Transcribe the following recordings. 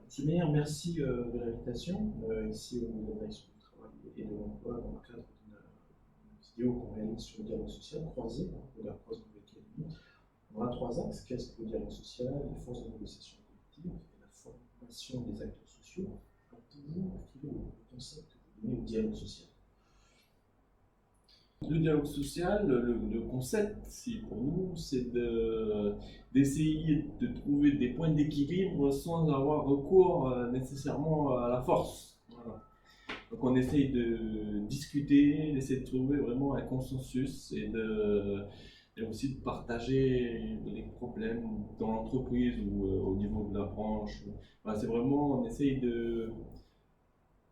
Monsieur Meyer, merci de l'invitation ici au niveau de la direction du travail et de l'emploi dans le cadre d'une vidéo qu'on réalise sur le dialogue social croisé, regard croisé avec Académie. On a trois axes, qu'est-ce que le dialogue social, les forces de négociation collective et la formation des acteurs sociaux. Alors, pouvez-vous expliquer le concept que vous donnez au dialogue social? Le dialogue social, le concept, pour nous, c'est d'essayer de trouver des points d'équilibre sans avoir recours nécessairement à la force. Voilà. Donc on essaye de discuter, d'essayer de trouver vraiment un consensus et aussi de partager les problèmes dans l'entreprise ou au niveau de la branche. Voilà, c'est vraiment, on essaye de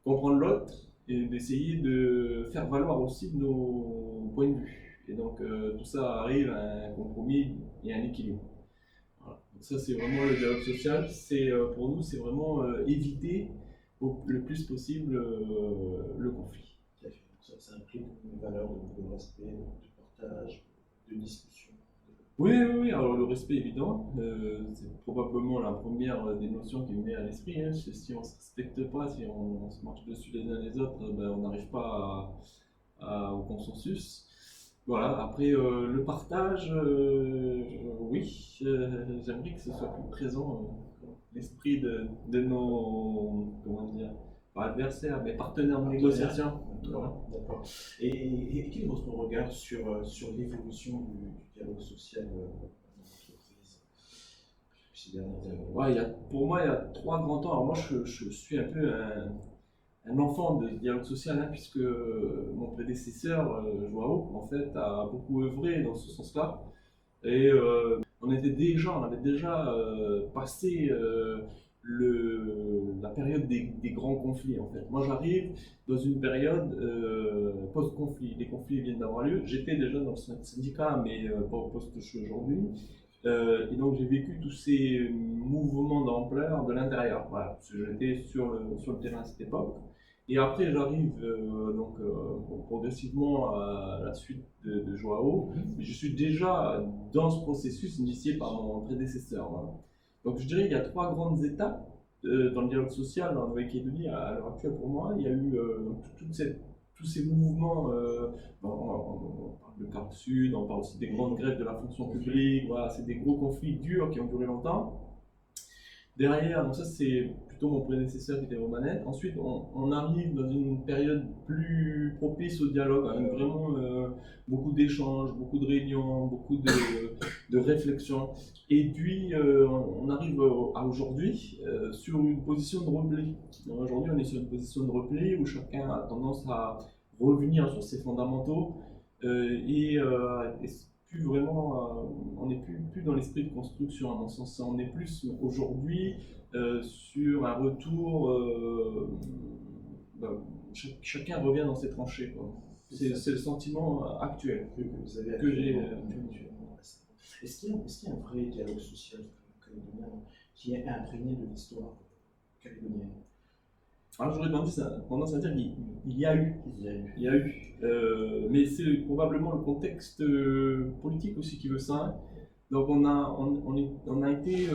comprendre l'autre et d'essayer de faire valoir aussi nos points de vue. Et donc tout ça arrive à un compromis et à un équilibre. Voilà. Donc ça c'est vraiment le dialogue social. Pour nous c'est vraiment éviter le plus possible le conflit. Tout à fait. Donc ça implique une valeur de respect, de partage, de discussion. Oui, oui, oui, alors le respect évident, c'est probablement la première des notions qui me vient à l'esprit. Hein. Si on ne se respecte pas, si on se marche dessus les uns les autres, ben, on n'arrive pas au consensus. Voilà, après le partage, oui, j'aimerais que ce soit plus présent l'esprit de nos, comment dire, pas adversaires, mais partenaires de négociation. Voilà. D'accord. Et quel est votre regard sur l'évolution du dialogue social dans l'entreprise ces dernières années? Ouais, pour moi, il y a trois grands temps. Alors moi, je suis un peu un enfant de dialogue social, hein, puisque mon prédécesseur, Joao, en fait, a beaucoup œuvré dans ce sens-là. Et on avait déjà passé la période des grands conflits, en fait. Moi, j'arrive dans une période post-conflit. Les conflits viennent d'avoir lieu. J'étais déjà dans le syndicat, mais pas au poste que je suis aujourd'hui. Et donc j'ai vécu tous ces mouvements d'ampleur de l'intérieur. Voilà, parce que j'étais sur le terrain à cette époque. Et après j'arrive progressivement à la suite de Joao, mais je suis déjà dans ce processus initié par mon prédécesseur. Voilà. Donc je dirais qu'il y a trois grandes étapes dans le dialogue social dans le Nouvelle-Calédonie à l'heure actuelle pour moi. Il y a eu tous ces mouvements. On parle de Cap Sud, on parle aussi des grandes grèves de la fonction publique. Voilà, c'est des gros conflits durs qui ont duré longtemps. Derrière, donc ça c'est plutôt mon prédécesseur qui était aux manettes. Ensuite, on arrive dans une période plus propice au dialogue, avec vraiment beaucoup d'échanges, beaucoup de réunions, beaucoup de réflexions. Et puis, on arrive à aujourd'hui sur une position de repli. Aujourd'hui, on est sur une position de repli où chacun a tendance à revenir sur ses fondamentaux et plus vraiment, on n'est plus dans l'esprit de construction, à mon sens. On est plus aujourd'hui sur un retour. Ben, chacun revient dans ses tranchées, quoi. C'est le sentiment actuel Que vous avez que j'ai actuellement. Est-ce qu'il y a un vrai dialogue social calédonien qui est imprégné de l'histoire calédonienne? Alors j'aurais tendance à dire qu'il y a eu. Il y a eu. Mais c'est probablement le contexte politique aussi qui veut ça. Hein. Donc on a été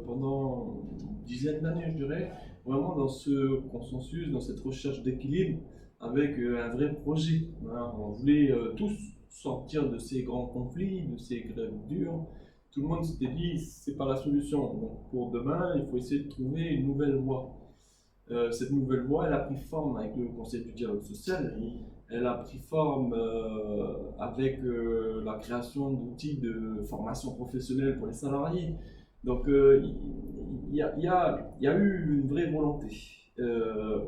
pendant une dizaine d'années, je dirais, vraiment dans ce consensus, dans cette recherche d'équilibre, avec un vrai projet. Voilà. On voulait tous sortir de ces grands conflits, de ces grèves dures. Tout le monde s'était dit, c'est pas la solution. Donc pour demain, il faut essayer de trouver une nouvelle voie. Cette nouvelle voie, elle a pris forme avec le concept du dialogue social. Elle a pris forme avec la création d'outils de formation professionnelle pour les salariés. Donc, il y a eu une vraie volonté.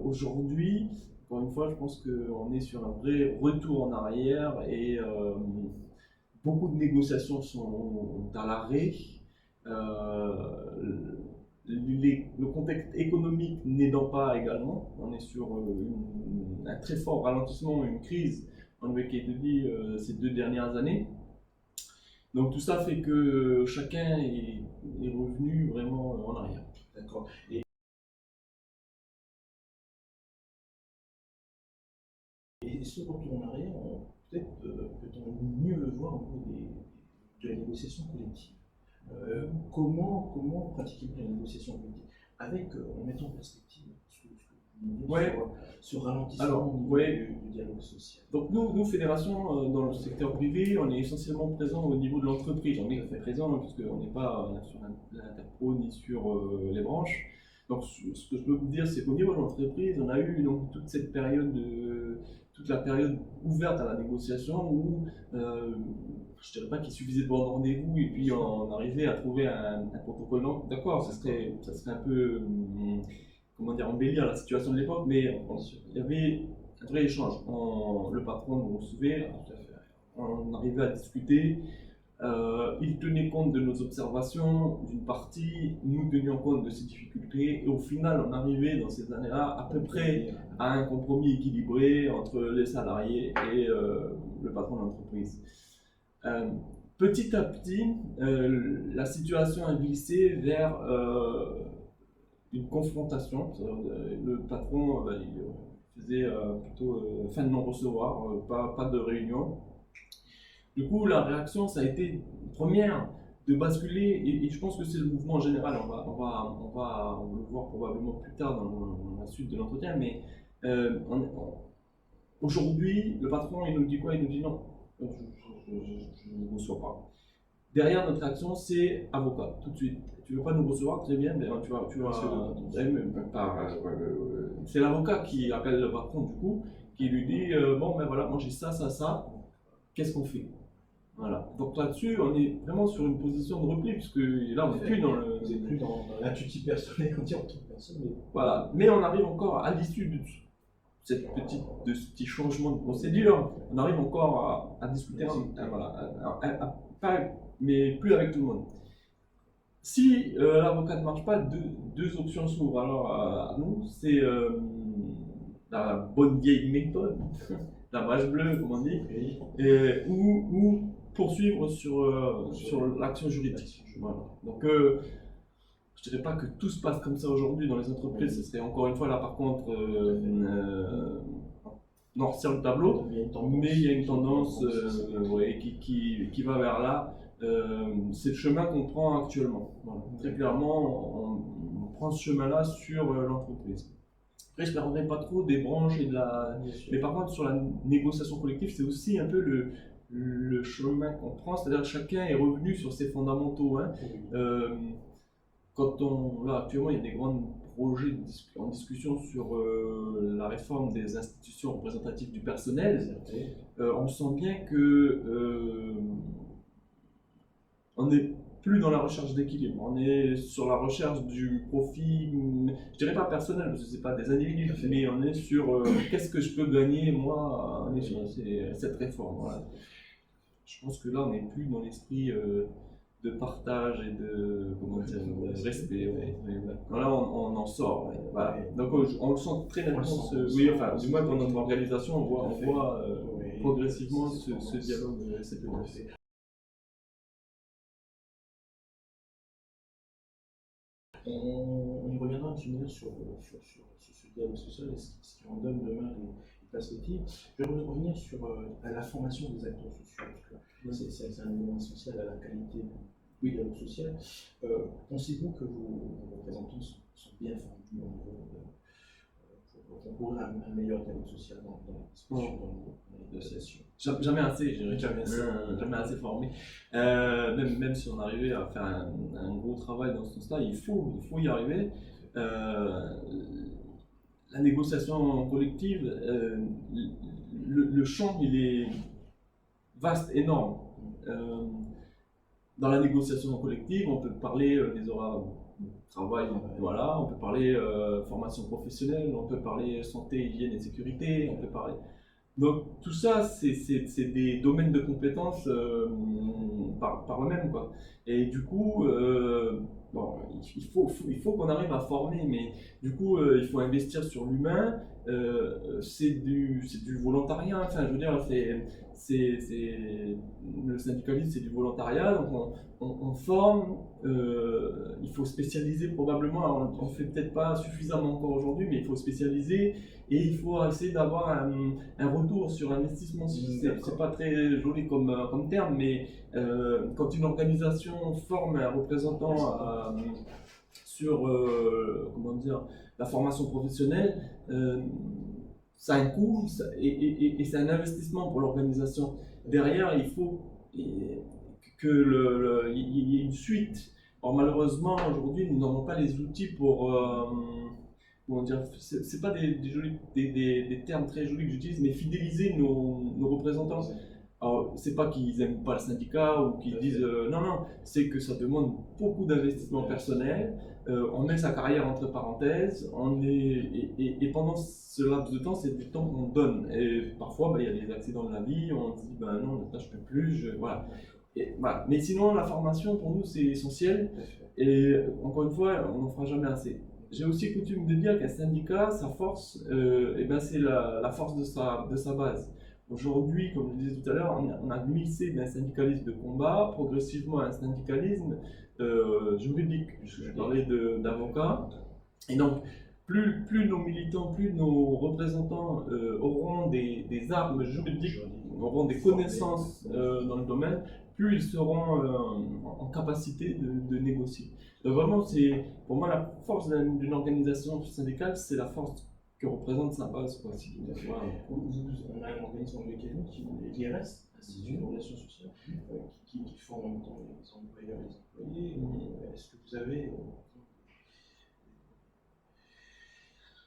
Aujourd'hui, encore une fois, je pense qu'on est sur un vrai retour en arrière et beaucoup de négociations sont à l'arrêt. Euh, le contexte économique n'aidant pas également, on est sur un très fort ralentissement, une crise en Nouvelle-Calédonie ces 2 dernières années. Donc tout ça fait que chacun est revenu vraiment en arrière. D'accord. Et ce retour en arrière, peut-être peut-on mieux le voir au niveau de la négociation collective. Comment pratiquer la négociation collective? en mettant en perspective ce que vous dites Ouais. sur ralentissement Alors, au niveau ouais. du dialogue social. Donc nous, fédération, dans le secteur privé, on est essentiellement présent au niveau de l'entreprise. On est présent puisqu'on n'est pas sur l'interpro ni sur les branches. Donc ce que je peux vous dire, c'est qu'au niveau de l'entreprise, on a eu donc toute cette période, toute la période ouverte à la négociation où je dirais pas qu'il suffisait de prendre rendez-vous et puis on arrivait à trouver un protocole. Donc, d'accord, ça serait un peu comment dire, embellir la situation de l'époque, mais il y avait un vrai échange. Le patron nous recevait, on arrivait à discuter, il tenait compte de nos observations d'une partie, nous tenions compte de ses difficultés, et au final, on arrivait dans ces années-là à peu près à un compromis équilibré entre les salariés et le patron de l'entreprise. Petit à petit, la situation a glissé vers une confrontation. Le patron, il faisait plutôt fin de non-recevoir, pas de réunion. Du coup, la réaction, ça a été première de basculer, et je pense que c'est le mouvement général. On va le voir probablement plus tard dans la suite de l'entretien, mais aujourd'hui, le patron, il nous dit quoi? Il nous dit non, je ne vous reçois pas. Derrière notre action, c'est avocat, tout de suite. Tu veux pas nous recevoir, très bien, mais c'est l'avocat qui appelle le patron du coup, qui lui dit bon ben voilà, moi j'ai ça, qu'est-ce qu'on fait? Voilà. Donc là-dessus, on est vraiment sur une position de repli, puisque là on n'est plus dans le. Vous n'êtes plus dans l'intuitif personnel, on dit en tant que personne. Mais... Voilà. Mais on arrive encore à l'issue de ce petit changement de procédure, on arrive encore à discuter, mais plus avec tout le monde. Si l'avocat ne marche pas, deux options s'ouvrent alors à nous. C'est la bonne vieille méthode, la vache bleue, comme on dit, ou poursuivre sur l'action juridique. Voilà. Donc, je ne dirais pas que tout se passe comme ça aujourd'hui dans les entreprises, ce serait encore une fois là par contre noircir le tableau, mais il y a une tendance qui va vers là. C'est le chemin qu'on prend actuellement. Voilà. Très clairement, on prend ce chemin-là sur l'entreprise. Après, je ne parlerai pas trop des branches et de la. Mais par contre, sur la négociation collective, c'est aussi un peu le chemin qu'on prend, c'est-à-dire que chacun est revenu sur ses fondamentaux. Hein. Là, actuellement, il y a des grands projets en discussion sur la réforme des institutions représentatives du personnel. On sent bien que on n'est plus dans la recherche d'équilibre, on est sur la recherche du profit, je dirais pas personnel, parce que c'est pas des individus, mais on est sur qu'est-ce que je peux gagner, moi, en échange de cette réforme. Voilà. Je pense que là, on n'est plus dans l'esprit de partage et de respect. Là, on en sort. Voilà. Donc, on le sent très nettement. Du moins dans notre organisation, on voit progressivement ce dialogue. On y reviendra un petit peu sur ce dialogue social et ce qui en donne demain les perspectives. Je vais revenir sur la formation des acteurs sociaux, parce que c'est un élément essentiel à la qualité du dialogue social. Pensez-vous que vos représentants sont bien formés pour concourir à un meilleur dialogue social dans la discussion, dans les négociations? Jamais assez, je dirais. Jamais assez formé. Même si on arrivait à faire un gros travail dans ce sens-là, il faut y arriver. La négociation collective, le champ, il est vaste, énorme. Dans la négociation collective, on peut parler des horaires de travail, voilà, on peut parler formation professionnelle, on peut parler santé, hygiène et sécurité, on peut parler... Donc tout ça, c'est des domaines de compétences par eux-mêmes, quoi. Et du coup, il faut qu'on arrive à former, mais du coup, il faut investir sur l'humain. C'est du volontariat. Enfin, je veux dire, le syndicalisme, c'est du volontariat. Donc on forme. Il faut spécialiser probablement. Alors, on ne fait peut-être pas suffisamment encore aujourd'hui, mais il faut spécialiser. Et il faut essayer d'avoir un retour sur investissement. C'est pas très joli comme terme, mais quand une organisation forme un représentant sur comment dire, la formation professionnelle, ça a un coût et c'est un investissement pour l'organisation. Derrière, il faut qu'il y ait une suite. Or, malheureusement, aujourd'hui, nous n'avons pas les outils pour. Comment dire, c'est pas des termes très jolis que j'utilise, mais fidéliser nos représentants. Alors, c'est pas qu'ils aiment pas le syndicat ou qu'ils disent non, non, c'est que ça demande beaucoup d'investissement personnel. On met sa carrière entre parenthèses, et pendant ce laps de temps, c'est du temps qu'on donne. Et parfois, il y a des accidents de la vie, on se dit ben non, maintenant je peux plus, voilà. Voilà. Mais sinon, la formation pour nous c'est essentiel. Et encore une fois, on n'en fera jamais assez. J'ai aussi coutume de dire qu'un syndicat, sa force, c'est la force de sa base. Aujourd'hui, comme je le disais tout à l'heure, on a glissé d'un syndicalisme de combat progressivement à un syndicalisme juridique. Je parlais d'avocats. Et donc, plus nos militants, plus nos représentants auront des armes juridiques, auront des connaissances dans le domaine, plus ils seront en capacité de négocier. Donc vraiment, pour moi, la force d'une organisation syndicale, c'est la force que représente sa base. Quoi. Voilà. On a un organisme en mécanique, l'IRS, l'Institut de relations sociales, qui forme en même temps les employeurs et les employés. Est-ce que vous avez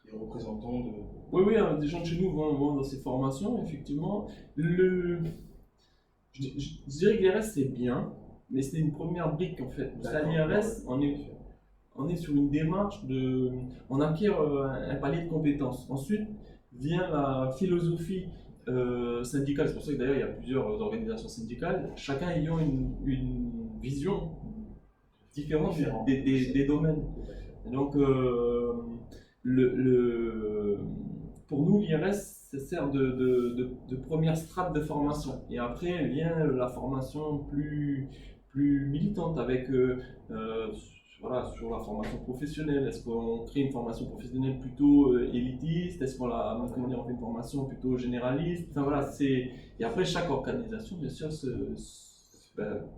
des représentants de... Oui, des gens de chez nous vont dans ces formations, effectivement. Je dirais que l'IRS, c'est bien, mais c'est une première brique, en fait. Parce qu'à l'IRS, on est sur une démarche on acquiert un palier de compétences. Ensuite vient la philosophie syndicale. C'est pour ça que d'ailleurs il y a plusieurs organisations syndicales, chacun ayant une vision différente des domaines. Et donc pour nous, l'IRS, ça sert de première strate de formation. Et après vient la formation plus militante avec voilà, sur la formation professionnelle. Est-ce qu'on crée une formation professionnelle plutôt élitiste? Est-ce qu'on fait une formation plutôt généraliste? Enfin, voilà, et après, chaque organisation, bien sûr,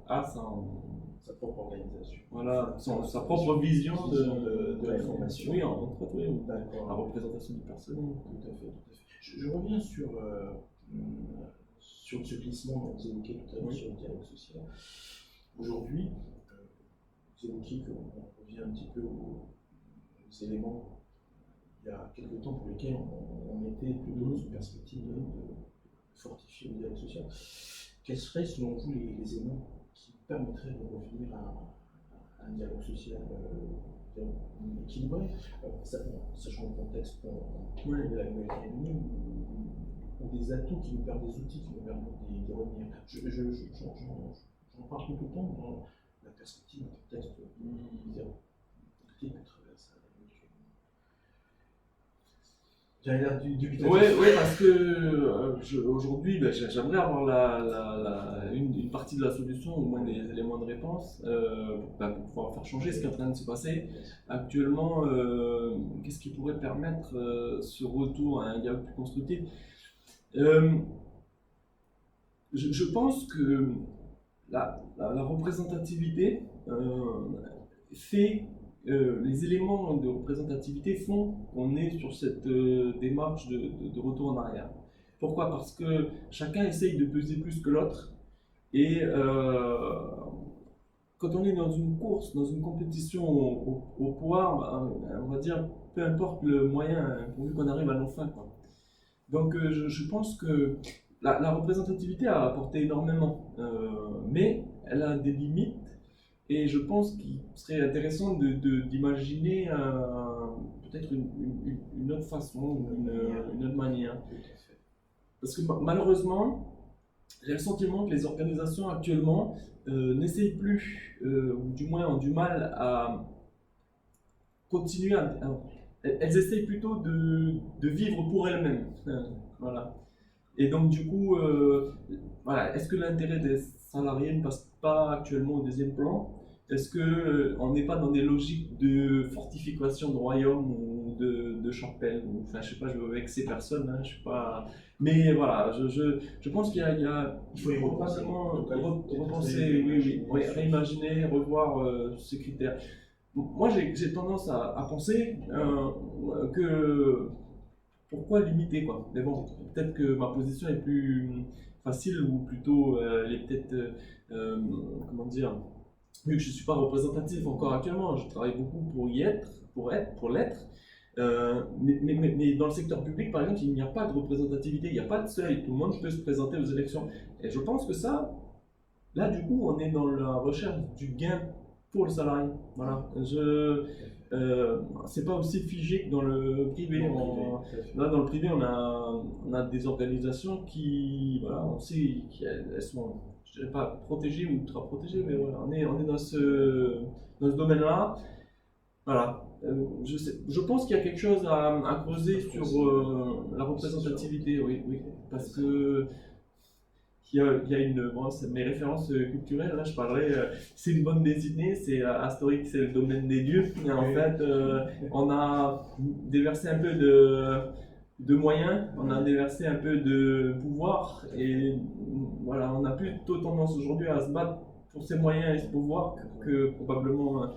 a sa propre organisation. Voilà, sa propre vision de la formation. Oui, entre autres, oui. La représentation du personnel. Tout à fait. Je reviens sur ce glissement que vous évoquiez tout à l'heure sur le dialogue social. Aujourd'hui, vous évoquiez qu'on revient un petit peu aux éléments il y a quelques temps pour lesquels on était plutôt dans une perspective de fortifier le dialogue social. Quels seraient selon vous les éléments qui permettraient de revenir à un dialogue social équilibré, sachant le contexte de la Nouvelle-Calédonie, ou des atouts qui nous permettent, des outils qui nous permettent d'y revenir? J'en parle tout le temps dans la perspective du contexte qui traverse la Nouvelle-Calédonie. Oui, parce que aujourd'hui, j'aimerais avoir une partie de la solution, au moins des éléments de réponse, pour pouvoir faire changer ce qui est en train de se passer. Actuellement, qu'est-ce qui pourrait permettre ce retour à un dialogue plus constructif? Je pense que la représentativité fait... les éléments de représentativité font qu'on est sur cette démarche de retour en arrière. Pourquoi? Parce que chacun essaye de peser plus que l'autre, et quand on est dans une course, dans une compétition au pouvoir, on va dire, peu importe le moyen, pourvu qu'on arrive à nos fins, quoi. Donc je pense que la représentativité a apporté énormément, mais elle a des limites. Et je pense qu'il serait intéressant d'imaginer peut-être une autre façon, une autre manière. Parce que malheureusement, j'ai le sentiment que les organisations actuellement n'essayent plus, ou du moins ont du mal à continuer elles essayent plutôt de vivre pour elles-mêmes. Voilà. Et donc du coup, voilà, est-ce que l'intérêt des salariés ne passe pas actuellement au deuxième plan? Est-ce qu'on n'est pas dans des logiques de fortification de royaume ou de chapelle? Enfin, je sais pas, je veux vexer personne, hein, je sais pas. Mais voilà, je pense qu'il faut probablement repenser, oui, réimaginer, revoir ces critères. moi j'ai tendance à penser que pourquoi limiter quoi. Mais bon, peut-être que ma position est plus facile ou plutôt elle est peut-être comment dire, vu que je ne suis pas représentatif encore actuellement, je travaille beaucoup pour y être, pour l'être. Mais dans le secteur public, par exemple, il n'y a pas de représentativité, il n'y a pas de seuil, tout le monde peut se présenter aux élections. Et je pense que ça, là, du coup, on est dans la recherche du gain pour le salarié. Voilà. C'est pas aussi figé que dans le privé. Là, dans le privé, on a des organisations qui, voilà, on sait qu'elles sont, je dirais pas protégées ou ultra protégées, mais voilà, on est dans ce domaine-là. Voilà. Je pense qu'il y a quelque chose à creuser sur la représentativité, oui, oui, parce que il y a une, bon, c'est mes références culturelles, là je parlerai, c'est une bonne désignée, c'est historique, c'est le domaine des dieux. Et en fait, on a déversé un peu de moyens, on a déversé un peu de pouvoir, et voilà, on a plutôt tendance aujourd'hui à se battre pour ces moyens et ce pouvoir que probablement.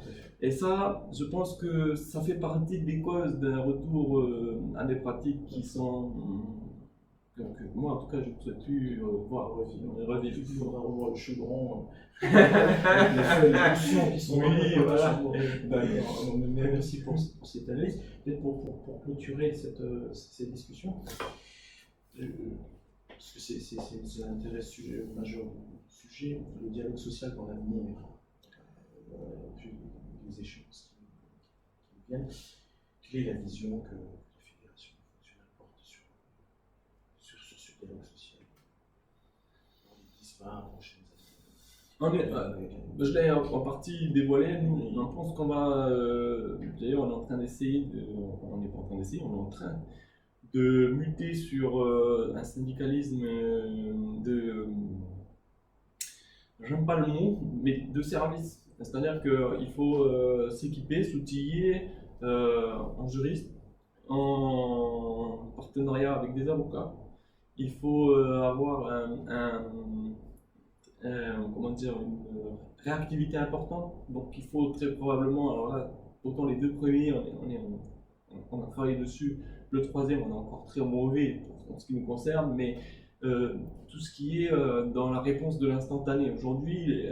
Et ça, je pense que ça fait partie des causes d'un retour à des pratiques qui sont. Donc, moi, en tout cas, je ne souhaite plus voir revivre. Il faudra revoir le chaudron avec les feuilles qui sont oui, voilà. D'accord. Merci pour cette analyse. Peut-être pour clôturer cette discussion, parce que c'est un intérêt majeur du sujet, le dialogue social dans l'avenir, vu les échéances qui viennent, quelle est la vision que la Fédération fonctionnaire porte sur ce dialogue social dans les 10-20 prochaines années? Je l'ai en partie dévoilé. Nous, on pense qu'on va. D'ailleurs, on est en train d'essayer. On n'est pas en train d'essayer, on est en train de muter sur un syndicalisme de. J'aime pas le mot, mais de service. C'est-à-dire qu'il faut s'équiper, s'outiller en juriste, en partenariat avec des avocats. Il faut avoir comment dire, une réactivité importante. Donc il faut très probablement, alors là, autant les deux premiers, on a travaillé dessus. Le troisième, on est encore très mauvais en ce qui nous concerne, mais tout ce qui est dans la réponse de l'instantané. Aujourd'hui,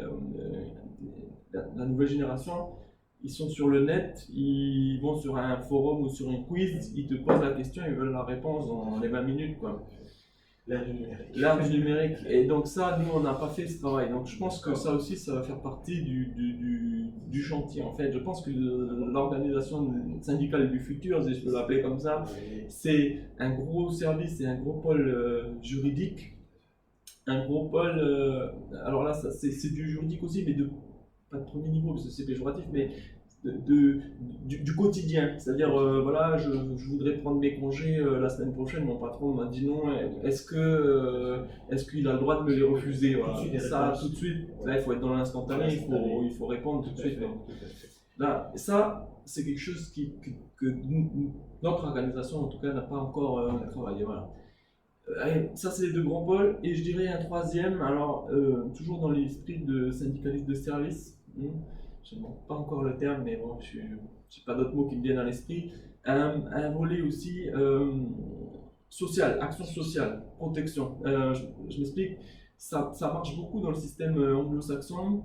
la nouvelle génération, ils sont sur le net, ils vont sur un forum ou sur un quiz, ils te posent la question, ils veulent la réponse dans les 20 minutes, quoi. L'ère du numérique. Et donc ça, nous, on n'a pas fait ce travail. Donc je pense que ça aussi, ça va faire partie du chantier. En fait, je pense que l'organisation syndicale du futur, si je peux l'appeler comme ça, c'est un gros service, c'est un gros pôle juridique. Un gros pôle, alors là, c'est du juridique aussi, mais pas de premier niveau, parce que c'est péjoratif, mais du quotidien. C'est-à-dire, voilà, je voudrais prendre mes congés la semaine prochaine, mon patron m'a dit non, est-ce qu'il a le droit de me les refuser, voilà. Ça, tout de suite, là, il faut être dans l'instantané, il faut répondre tout de suite. Là, ça, c'est quelque chose que notre organisation, en tout cas, n'a pas encore travaillé. Voilà. Ça, c'est les deux grands pôles. Et je dirais un troisième, alors, toujours dans l'esprit de syndicaliste de service, je ne manque pas encore le terme, mais bon, je n'ai pas d'autres mots qui me viennent à l'esprit. Un volet aussi social, action sociale, protection. Je m'explique, ça marche beaucoup dans le système anglo-saxon.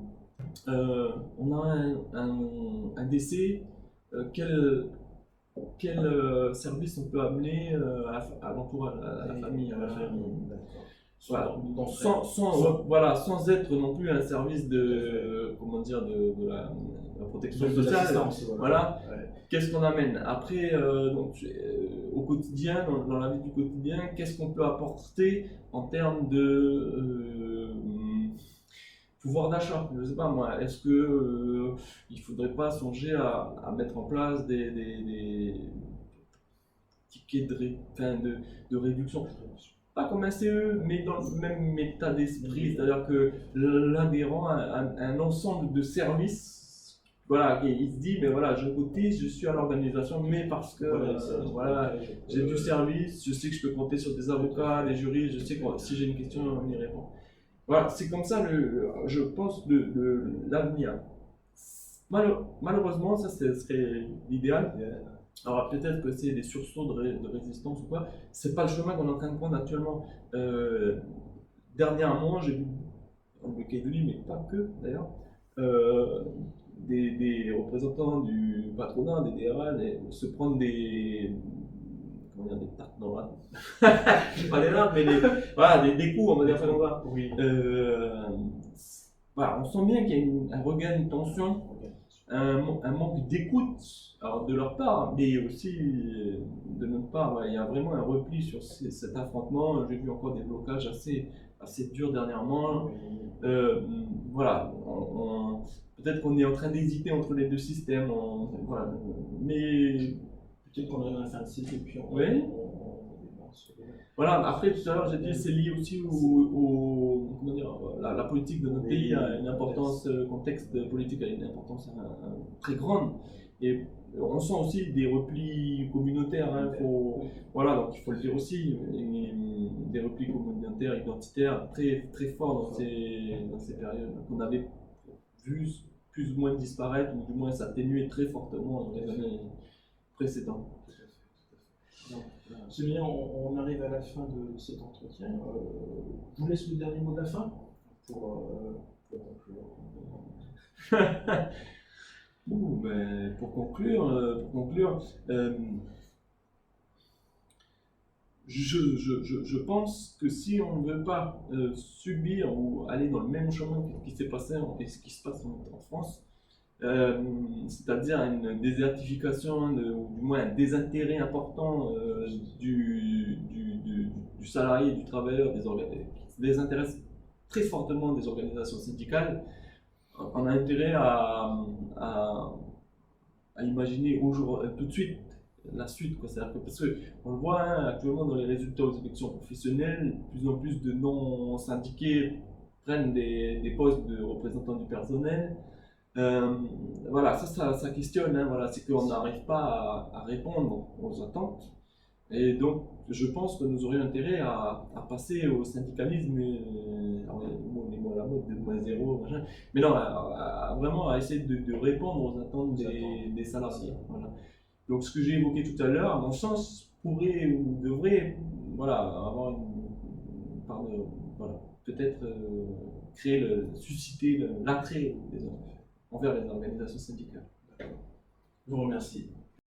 On a un décès, quel service on peut amener à l'entourage, à la famille. Voilà. Sans être non plus un service de la protection sociale. Voilà. Ouais. Qu'est-ce qu'on amène après au quotidien, dans la vie du quotidien, qu'est-ce qu'on peut apporter en termes de pouvoir d'achat? Je ne sais pas moi, est-ce que il ne faudrait pas songer à mettre en place des tickets de réduction? Pas comme un CE, mais dans le même état d'esprit, c'est-à-dire que l'adhérent a un ensemble de services, voilà, et il se dit, mais voilà, je cotise, je suis à l'organisation, mais parce que voilà, j'ai du service, je sais que je peux compter sur des avocats, des juristes, je sais que si j'ai une question, on y répond. Voilà, c'est comme ça, je pense, l'avenir. Malheureusement, ça serait l'idéal. Alors peut-être que c'est des sursauts de résistance ou quoi. C'est pas le chemin qu'on est en train de prendre actuellement. Dernièrement, j'ai vu en Nouvelle-Calédonie, mais pas que d'ailleurs, euh, des représentants du patronat, des DRL, se prendre comment dire, des tartes dans la... pas des larmes, mais voilà, des coups, on va dire ça comme ça. Oui. Voilà, on sent bien qu'il y a un regain de tension, un manque d'écoute alors de leur part, mais aussi de notre part. Ouais, il y a vraiment un repli sur cet affrontement. J'ai vu encore des blocages assez durs dernièrement. Voilà, peut-être qu'on est en train d'hésiter entre les deux systèmes. Voilà, mais Peut-être qu'on aurait faire un site et puis oui. Voilà, après tout à l'heure j'ai dit c'est lié aussi comment dire, la politique de notre pays a une importance, le contexte politique a une importance très grande. Et on sent aussi des replis communautaires, hein, voilà, donc il faut le dire aussi, des replis communautaires, identitaires très, très forts dans ces périodes qu'on avait vu plus ou moins disparaître, ou du moins s'atténuer très fortement dans les années précédentes. C'est bien, on arrive à la fin de cet entretien. Je vous laisse le dernier mot de la fin pour conclure. Bon, ben, pour conclure, je pense que si on ne veut pas subir ou aller dans le même chemin que ce qui s'est passé et ce qui se passe en France, c'est-à-dire une désertification, ou du moins un désintérêt important du salarié, du travailleur, qui se désintéresse très fortement des organisations syndicales, on a intérêt à imaginer tout de suite la suite. C'est-à-dire que, parce qu'on le voit hein, actuellement dans les résultats aux élections professionnelles, de plus en plus de non-syndiqués prennent des postes de représentants du personnel. Voilà, ça questionne, hein, voilà, c'est qu'on n'arrive pas à répondre aux attentes. Et donc, je pense que nous aurions intérêt à passer au syndicalisme, alors, les mots à la mode, 2.0, machin, mais non, vraiment à essayer de répondre aux attentes des salariés. Voilà. Donc, ce que j'ai évoqué tout à l'heure, à mon sens, pourrait ou devrait voilà, avoir voilà, peut-être susciter l'attrait envers les organisations syndicales. Je vous remercie.